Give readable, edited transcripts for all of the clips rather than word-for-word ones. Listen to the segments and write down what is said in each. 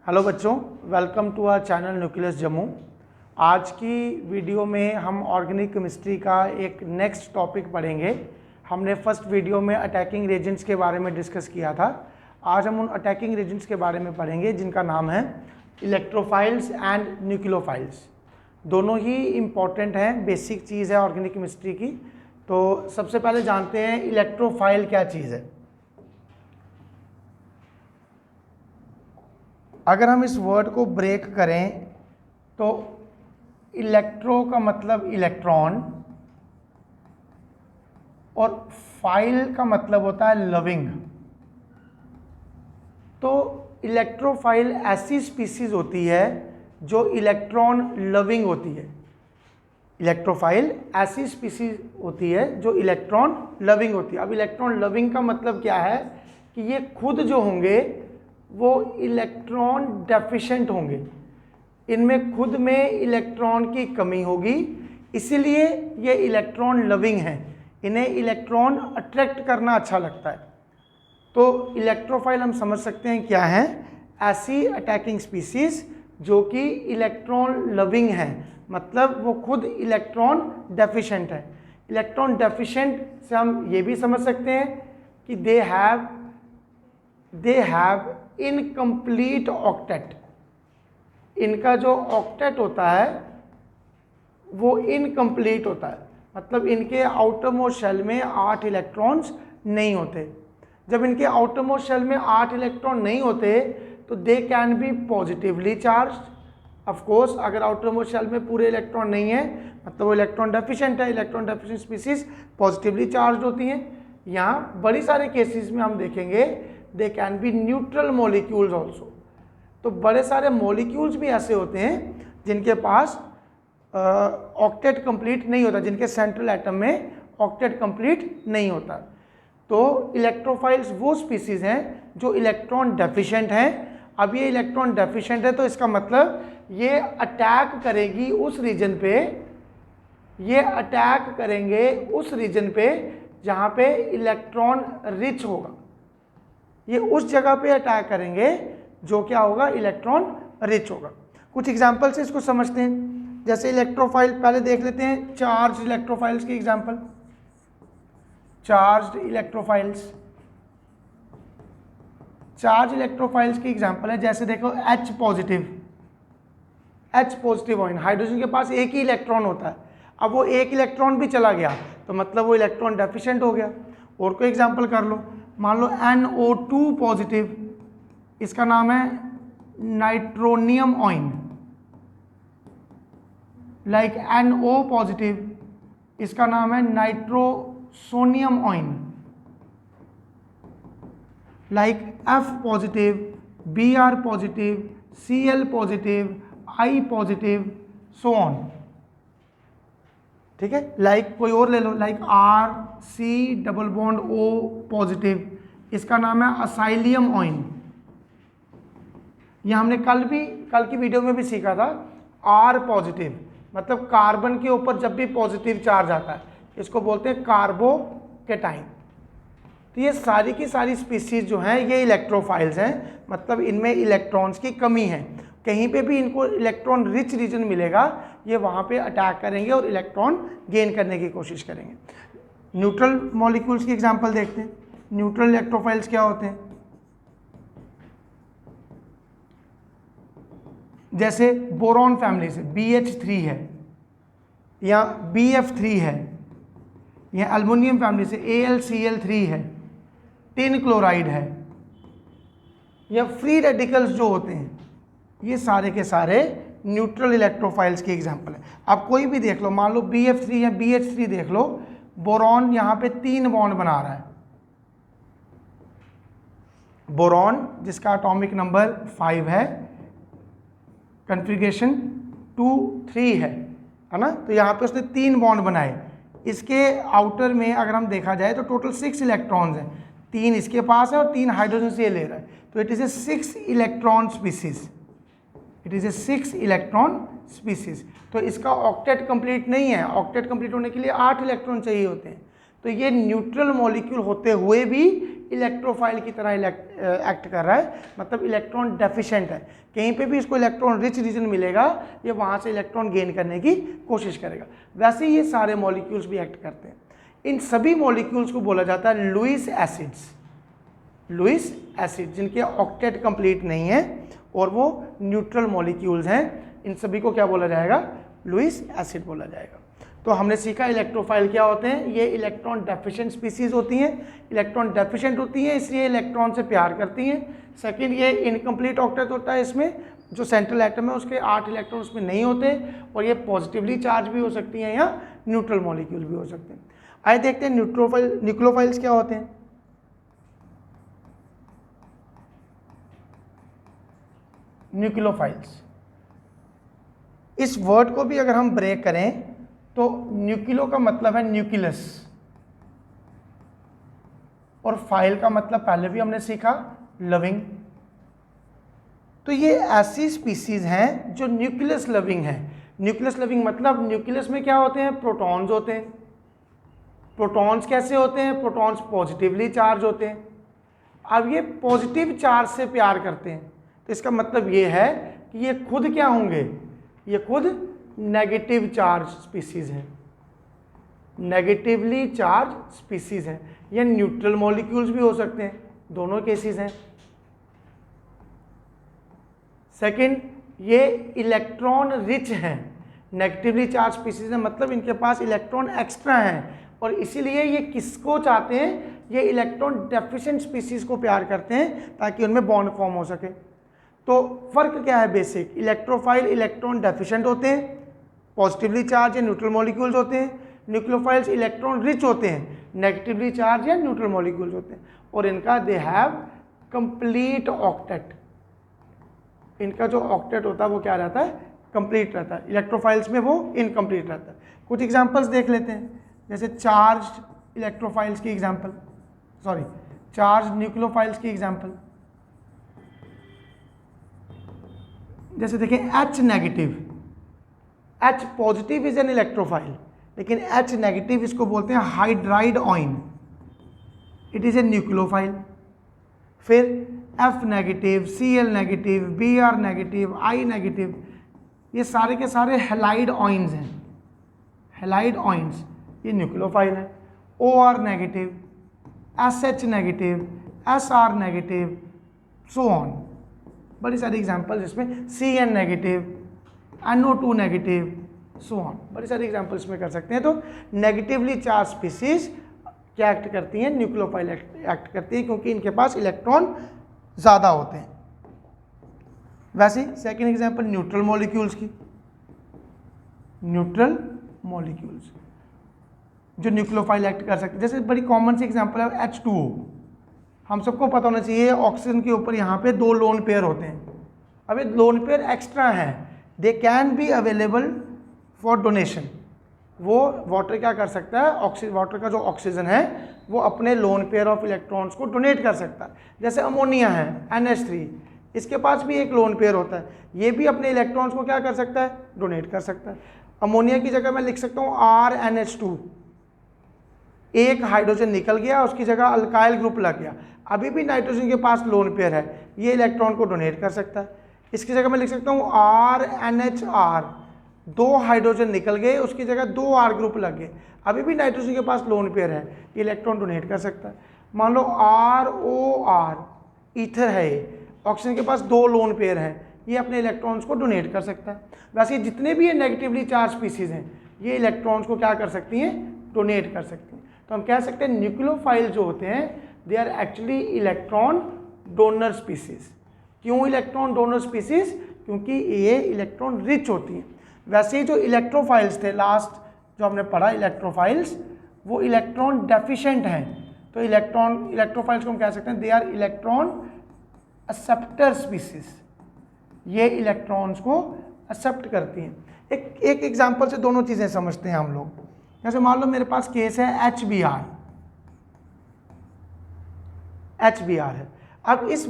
Hello बच्चों, welcome to our channel nucleus Jammu. आज की वीडियो में हम ऑर्गेनिक केमिस्ट्री का एक नेक्स्ट टॉपिक पढ़ेंगे। हमने फर्स्ट वीडियो में अटैकिंग रेजेंट्स के बारे में डिस्कस किया था। आज हम उन अटैकिंग रेजेंट्स के बारे में पढ़ेंगे जिनका नाम है इलेक्ट्रोफाइल्स एंड न्यूक्लियोफाइल्स। दोनों ही इम्पॉर्टेंट हैं, बेसिक चीज़ है ऑर्गेनिक केमिस्ट्री की। तो सबसे पहले जानते हैं इलेक्ट्रोफाइल क्या चीज़ है। अगर हम इस वर्ड को ब्रेक करें तो इलेक्ट्रो का मतलब इलेक्ट्रॉन और फाइल का मतलब होता है लविंग। तो इलेक्ट्रोफाइल ऐसी स्पीसीज होती है जो इलेक्ट्रॉन लविंग होती है। इलेक्ट्रोफाइल ऐसी स्पीसीज होती है जो इलेक्ट्रॉन लविंग होती है। अब इलेक्ट्रॉन लविंग का मतलब क्या है कि ये खुद जो होंगे वो इलेक्ट्रॉन डेफिशिएंट होंगे, इनमें खुद में इलेक्ट्रॉन की कमी होगी, इसीलिए ये इलेक्ट्रॉन लविंग हैं। इन्हें इलेक्ट्रॉन अट्रैक्ट करना अच्छा लगता है। तो इलेक्ट्रोफाइल हम समझ सकते हैं क्या है, ऐसी अटैकिंग स्पीसीज जो कि इलेक्ट्रॉन लविंग हैं, मतलब वो खुद इलेक्ट्रॉन डेफिशिएंट है। इलेक्ट्रॉन डेफिशिएंट से हम ये भी समझ सकते हैं कि दे हैव इनकम्प्लीट ऑक्टेट। इनका जो ऑक्टेट होता है वो इनकम्प्लीट होता है, मतलब इनके आउटर मोस्ट शेल में 8 इलेक्ट्रॉन्स नहीं होते। जब इनके आउटर मोस्ट शेल में 8 इलेक्ट्रॉन नहीं होते तो they can be positively charged. Of course अगर आउटर मोस्ट शेल में पूरे इलेक्ट्रॉन नहीं है मतलब वो इलेक्ट्रॉन डेफिशिएंट है। Electron deficient species positively charge होती हैं। यहाँ बड़ी सारे केसेस में हम देखेंगे they can be neutral molecules also. तो बड़े सारे मॉलिक्यूल्स भी ऐसे होते हैं जिनके पास ऑक्टेट कंप्लीट नहीं होता, जिनके सेंट्रल एटम में ऑक्टेट कंप्लीट नहीं होता। तो इलेक्ट्रोफाइल्स वो स्पीसीज हैं जो इलेक्ट्रॉन डेफिशिएंट हैं। अब ये इलेक्ट्रॉन डेफिशिएंट है तो इसका मतलब ये अटैक करेगी उस रीजन पे, ये अटैक करेंगे उस रीजन पे जहाँ पे इलेक्ट्रॉन रिच होगा। ये उस जगह पे अटैक करेंगे जो क्या होगा, इलेक्ट्रॉन रिच होगा। कुछ एग्जांपल से इसको समझते हैं। जैसे इलेक्ट्रोफाइल पहले देख लेते हैं, चार्ज इलेक्ट्रोफाइल्स की एग्जांपल। चार्ज इलेक्ट्रोफाइल्स की एग्जांपल है, जैसे देखो H पॉजिटिव आयन, हाइड्रोजन के पास एक ही इलेक्ट्रॉन होता है। अब वो एक इलेक्ट्रॉन भी चला गया तो मतलब वो इलेक्ट्रॉन डेफिशिएंट हो गया। और कोई एग्जांपल कर लो, मान लो NO2 पॉजिटिव, इसका नाम है nitronium ion. Like NO positive, इसका नाम है nitrosonium ion. Like F positive, Br positive, Cl positive, I positive, so on. ठीक है। लाइक कोई और ले लो, like RC double bond O positive, इसका नाम है असाइलियम ऑइन। यह हमने कल की वीडियो में भी सीखा था। R पॉजिटिव मतलब कार्बन के ऊपर जब भी पॉजिटिव चार्ज आता है इसको बोलते हैं कार्बोकेटाइन। तो ये सारी की सारी स्पीसीज जो हैं ये इलेक्ट्रोफाइल्स हैं, मतलब इनमें इलेक्ट्रॉन्स की कमी है। कहीं पे भी इनको इलेक्ट्रॉन रिच रीजन मिलेगा ये वहाँ पे अटैक करेंगे और इलेक्ट्रॉन गेन करने की कोशिश करेंगे। न्यूट्रल मॉलिक्यूल्स की एग्जांपल देखते हैं। न्यूट्रल इलेक्ट्रोफाइल्स क्या होते हैं, जैसे बोरॉन फैमिली से BH3 है या BF3 है, या एल्युमिनियम फैमिली से AlCl3 है, टिन क्लोराइड है, या फ्री रेडिकल्स जो होते हैं, ये सारे के सारे न्यूट्रल इलेक्ट्रोफाइल्स की एग्जांपल है। आप कोई भी देख लो, मान लो BF3 या BH3 देख लो, बोरॉन यहाँ पे 3 बॉन्ड बना रहा है। बोरॉन जिसका एटॉमिक नंबर 5 है, कॉन्फ़िगरेशन 2-3 है ना। तो यहाँ पे उसने 3 बॉन्ड बनाए। इसके आउटर में अगर हम देखा जाए तो टोटल 6 इलेक्ट्रॉन्स हैं, 3 इसके पास है और 3 हाइड्रोजन से ये ले रहा है। तो it is a 6 electron species. It is a 6 electron species. तो इसका ऑक्टेट कंप्लीट नहीं है। ऑक्टेट कंप्लीट होने के लिए 8 इलेक्ट्रॉन चाहिए होते हैं। तो ये न्यूट्रल मॉलिक्यूल होते हुए भी इलेक्ट्रोफाइल की तरह एक्ट कर रहा है, मतलब इलेक्ट्रॉन डेफिशिएंट है। कहीं पे भी इसको इलेक्ट्रॉन रिच रीजन मिलेगा, ये वहाँ से इलेक्ट्रॉन गेन करने की कोशिश करेगा। वैसे ये सारे मॉलिक्यूल्स भी एक्ट करते हैं। इन सभी मॉलिक्यूल्स को बोला जाता है लुईस एसिड्स, लुईस एसिड, जिनके ऑक्टेट कंप्लीट नहीं है और वो न्यूट्रल मॉलिक्यूल्स हैं। इन सभी को क्या बोला जाएगा? लुईस एसिड बोला जाएगा। तो हमने सीखा इलेक्ट्रोफाइल क्या होते हैं। ये इलेक्ट्रॉन डेफिशिएंट स्पीसीज होती हैं, इलेक्ट्रॉन डेफिशिएंट होती हैं इसलिए इलेक्ट्रॉन से प्यार करती हैं। सेकंड, ये इनकम्प्लीट ऑक्टेट होता है, इसमें जो सेंट्रल एटम है उसके 8 इलेक्ट्रॉन उसमें नहीं होते, और ये पॉजिटिवली चार्ज भी हो सकती हैं या न्यूट्रल मॉलिक्यूल भी हो सकते हैं। आइए देखते हैं न्यूक्लियोफाइल्स क्या होते हैं। न्यूक्लियोफाइल्स, इस वर्ड को भी अगर हम ब्रेक करें तो न्यूक्लियो का मतलब है न्यूक्लियस, और फाइल का मतलब पहले भी हमने सीखा लविंग। तो ये ऐसी स्पीसीज हैं जो न्यूक्लियस लविंग है। न्यूक्लियस लविंग मतलब न्यूक्लियस में क्या होते हैं? प्रोटॉन्स होते हैं। प्रोटॉन्स कैसे होते हैं? प्रोटॉन्स पॉजिटिवली चार्ज होते हैं। अब ये पॉजिटिव चार्ज से प्यार करते हैं, तो इसका मतलब ये है कि ये खुद क्या होंगे? ये खुद नेगेटिव चार्ज स्पीसीज हैं, नेगेटिवली चार्ज स्पीसीज हैं। ये न्यूट्रल मॉलिक्यूल्स भी हो सकते हैं, दोनों केसेस हैं। सेकंड, ये इलेक्ट्रॉन रिच हैं, नेगेटिवली चार्ज स्पीसीज हैं, मतलब इनके पास इलेक्ट्रॉन एक्स्ट्रा हैं, और इसीलिए ये किसको चाहते हैं? ये इलेक्ट्रॉन डेफिशिएंट स्पीसीज को प्यार करते हैं ताकि उनमें बॉन्ड फॉर्म हो सके। तो फर्क क्या है बेसिक? इलेक्ट्रोफाइल इलेक्ट्रॉन डेफिशिएंट होते हैं, पॉजिटिवली चार्ज या न्यूट्रल मॉलिक्यूल्स होते हैं। न्यूक्लियोफाइल्स इलेक्ट्रॉन रिच होते हैं, नेगेटिवली चार्ज या न्यूट्रल मॉलिक्यूल्स होते हैं, और इनका दे हैव कंप्लीट ऑक्टेट। इनका जो ऑक्टेट होता है वो क्या रहता है? कंप्लीट रहता है। इलेक्ट्रोफाइल्स में वो इनकम्प्लीट रहता है। कुछ एग्जांपल्स देख लेते हैं, जैसे चार्ज इलेक्ट्रोफाइल्स की एग्जांपल, चार्ज न्यूक्लियोफाइल्स की एग्जांपल। जैसे देखें H negative, H positive is an electrophile, लेकिन H नेगेटिव इसको बोलते हैं hydride Eoin, it is a nucleophile. फिर F negative, Cl negative, Br negative, I negative, ये सारे के सारे हैलाइड ऑइन्स हैं, हैलाइड ऑइन्स, ये न्यूक्लियोफाइल है। OR negative, SH negative, SR negative, so on, बड़ी सारी एग्जांपल्स इसमें। Cn negative, NO2 negative, so on, बड़ी सारी एग्जांपल्स इसमें कर सकते हैं। तो नेगेटिवली चार्ज स्पीसीज क्या एक्ट करती हैं? न्यूक्लियोफाइल एक्ट करती है, क्योंकि इनके पास इलेक्ट्रॉन ज़्यादा होते हैं। वैसे ही सेकेंड एग्जांपल न्यूट्रल मॉलिक्यूल्स की, न्यूट्रल मॉलिक्यूल्स जो न्यूक्लियोफाइल एक्ट कर सकते हैं। जैसे बड़ी कॉमन सी एग्जांपल है H2O, हम सबको पता होना चाहिए ऑक्सीजन के ऊपर यहाँ पे 2 लोन पेयर होते हैं। अब ये लोन पेयर एक्स्ट्रा हैं, they can be available for donation. वो वाटर क्या कर सकता है? वाटर का जो ऑक्सीजन है वो अपने लोन पेयर ऑफ इलेक्ट्रॉन्स को डोनेट कर सकता है। जैसे अमोनिया है NH3, इसके पास भी एक लोन पेयर होता है, ये भी अपने इलेक्ट्रॉन्स को क्या कर सकता है? डोनेट कर सकता है। अमोनिया की जगह मैं लिख सकता हूँ RNH2, एक हाइड्रोजन निकल गया, उसकी जगह अल्काइल ग्रुप लग गया, अभी भी नाइट्रोजन के पास लोन पेयर है, ये इलेक्ट्रॉन को डोनेट कर सकता है। इसकी जगह मैं लिख सकता हूँ RNHR, 2 हाइड्रोजन निकल गए, उसकी जगह 2 R ग्रुप लग गए, अभी भी नाइट्रोजन के पास लोन पेयर है, ये इलेक्ट्रॉन डोनेट कर सकता है। मान लो ROR, ईथर है, ऑक्सीजन के पास 2 लोन पेयर हैं, ये अपने इलेक्ट्रॉन्स को डोनेट कर सकता है। वैसे जितने भी ये नेगेटिवली चार्ज स्पीसीज हैं, ये इलेक्ट्रॉन्स को क्या कर सकती हैं? डोनेट कर सकती हैं। तो हम कह सकते हैं न्यूक्लियोफाइल जो होते हैं they are actually electron donor species. क्यों इलेक्ट्रॉन डोनर स्पीसीज? क्योंकि ये इलेक्ट्रॉन रिच होती हैं। वैसे ही जो इलेक्ट्रोफाइल्स थे, लास्ट जो हमने पढ़ा इलेक्ट्रोफाइल्स, वो इलेक्ट्रॉन डेफिशिएंट हैं। तो इलेक्ट्रोफाइल्स को हम कह सकते हैं they are electron acceptor species, ये इलेक्ट्रॉन्स को एक्सेप्ट करती हैं। एक एग्जांपल से दोनों चीज़ें समझते हैं हम लोग। जैसे मान लो मेरे पास केस है HBr है। अब इस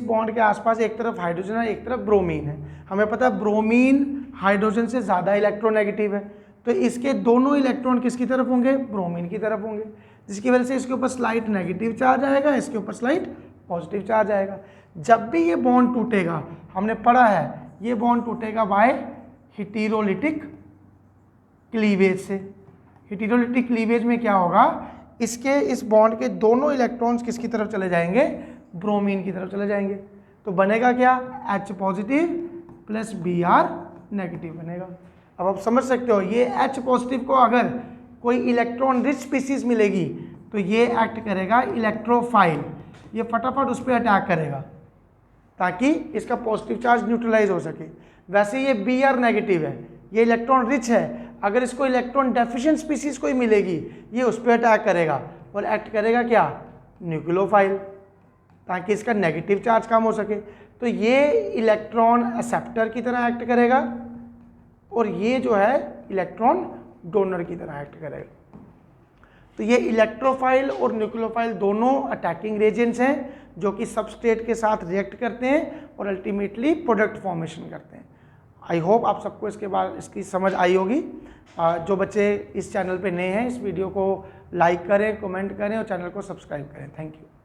बॉन्ड के आसपास एक तरफ हाइड्रोजन है, एक तरफ ब्रोमीन है। हमें पता है ब्रोमीन हाइड्रोजन से ज़्यादा इलेक्ट्रोनेगेटिव है, तो इसके दोनों इलेक्ट्रॉन किसकी तरफ होंगे? ब्रोमीन की तरफ होंगे। जिसकी वजह से इसके ऊपर स्लाइट नेगेटिव चार्ज आएगा, इसके ऊपर स्लाइट पॉजिटिव चार्ज आएगा। जब भी ये बॉन्ड टूटेगा, हमने पढ़ा है ये बॉन्ड टूटेगा बाय हेटेरोलिटिक क्लीवेज से। हेटेरोलिटिक क्लीवेज में क्या होगा, इसके इस बॉन्ड के दोनों इलेक्ट्रॉन्स किसकी तरफ चले जाएंगे, ब्रोमीन की तरफ चले जाएंगे। तो बनेगा क्या, H positive plus Br negative बनेगा। अब आप समझ सकते हो ये H पॉजिटिव को अगर कोई इलेक्ट्रॉन रिच स्पीसीज मिलेगी तो ये एक्ट करेगा इलेक्ट्रोफाइल, ये फटाफट उस पर अटैक करेगा ताकि इसका पॉजिटिव चार्ज न्यूट्रलाइज हो सके। वैसे ये Br नेगेटिव है, ये इलेक्ट्रॉन रिच है, अगर इसको इलेक्ट्रॉन डेफिशिएंट स्पीसीज कोई मिलेगी ये उस पर अटैक करेगा और एक्ट करेगा क्या, न्यूक्लियोफाइल, ताकि इसका नेगेटिव चार्ज कम हो सके। तो ये इलेक्ट्रॉन एक्सेप्टर की तरह एक्ट करेगा और ये जो है इलेक्ट्रॉन डोनर की तरह एक्ट करेगा। तो ये इलेक्ट्रोफाइल और न्यूक्लियोफाइल दोनों अटैकिंग रेजेंट्स हैं जो कि सबस्ट्रेट के साथ रिएक्ट करते हैं और अल्टीमेटली प्रोडक्ट फॉर्मेशन करते हैं। आई होप आप सबको इसके बाद इसकी समझ आई होगी। जो बच्चे इस चैनल पे नए हैं इस वीडियो को लाइक करें, कमेंट करें और चैनल को सब्सक्राइब करें। Thank you.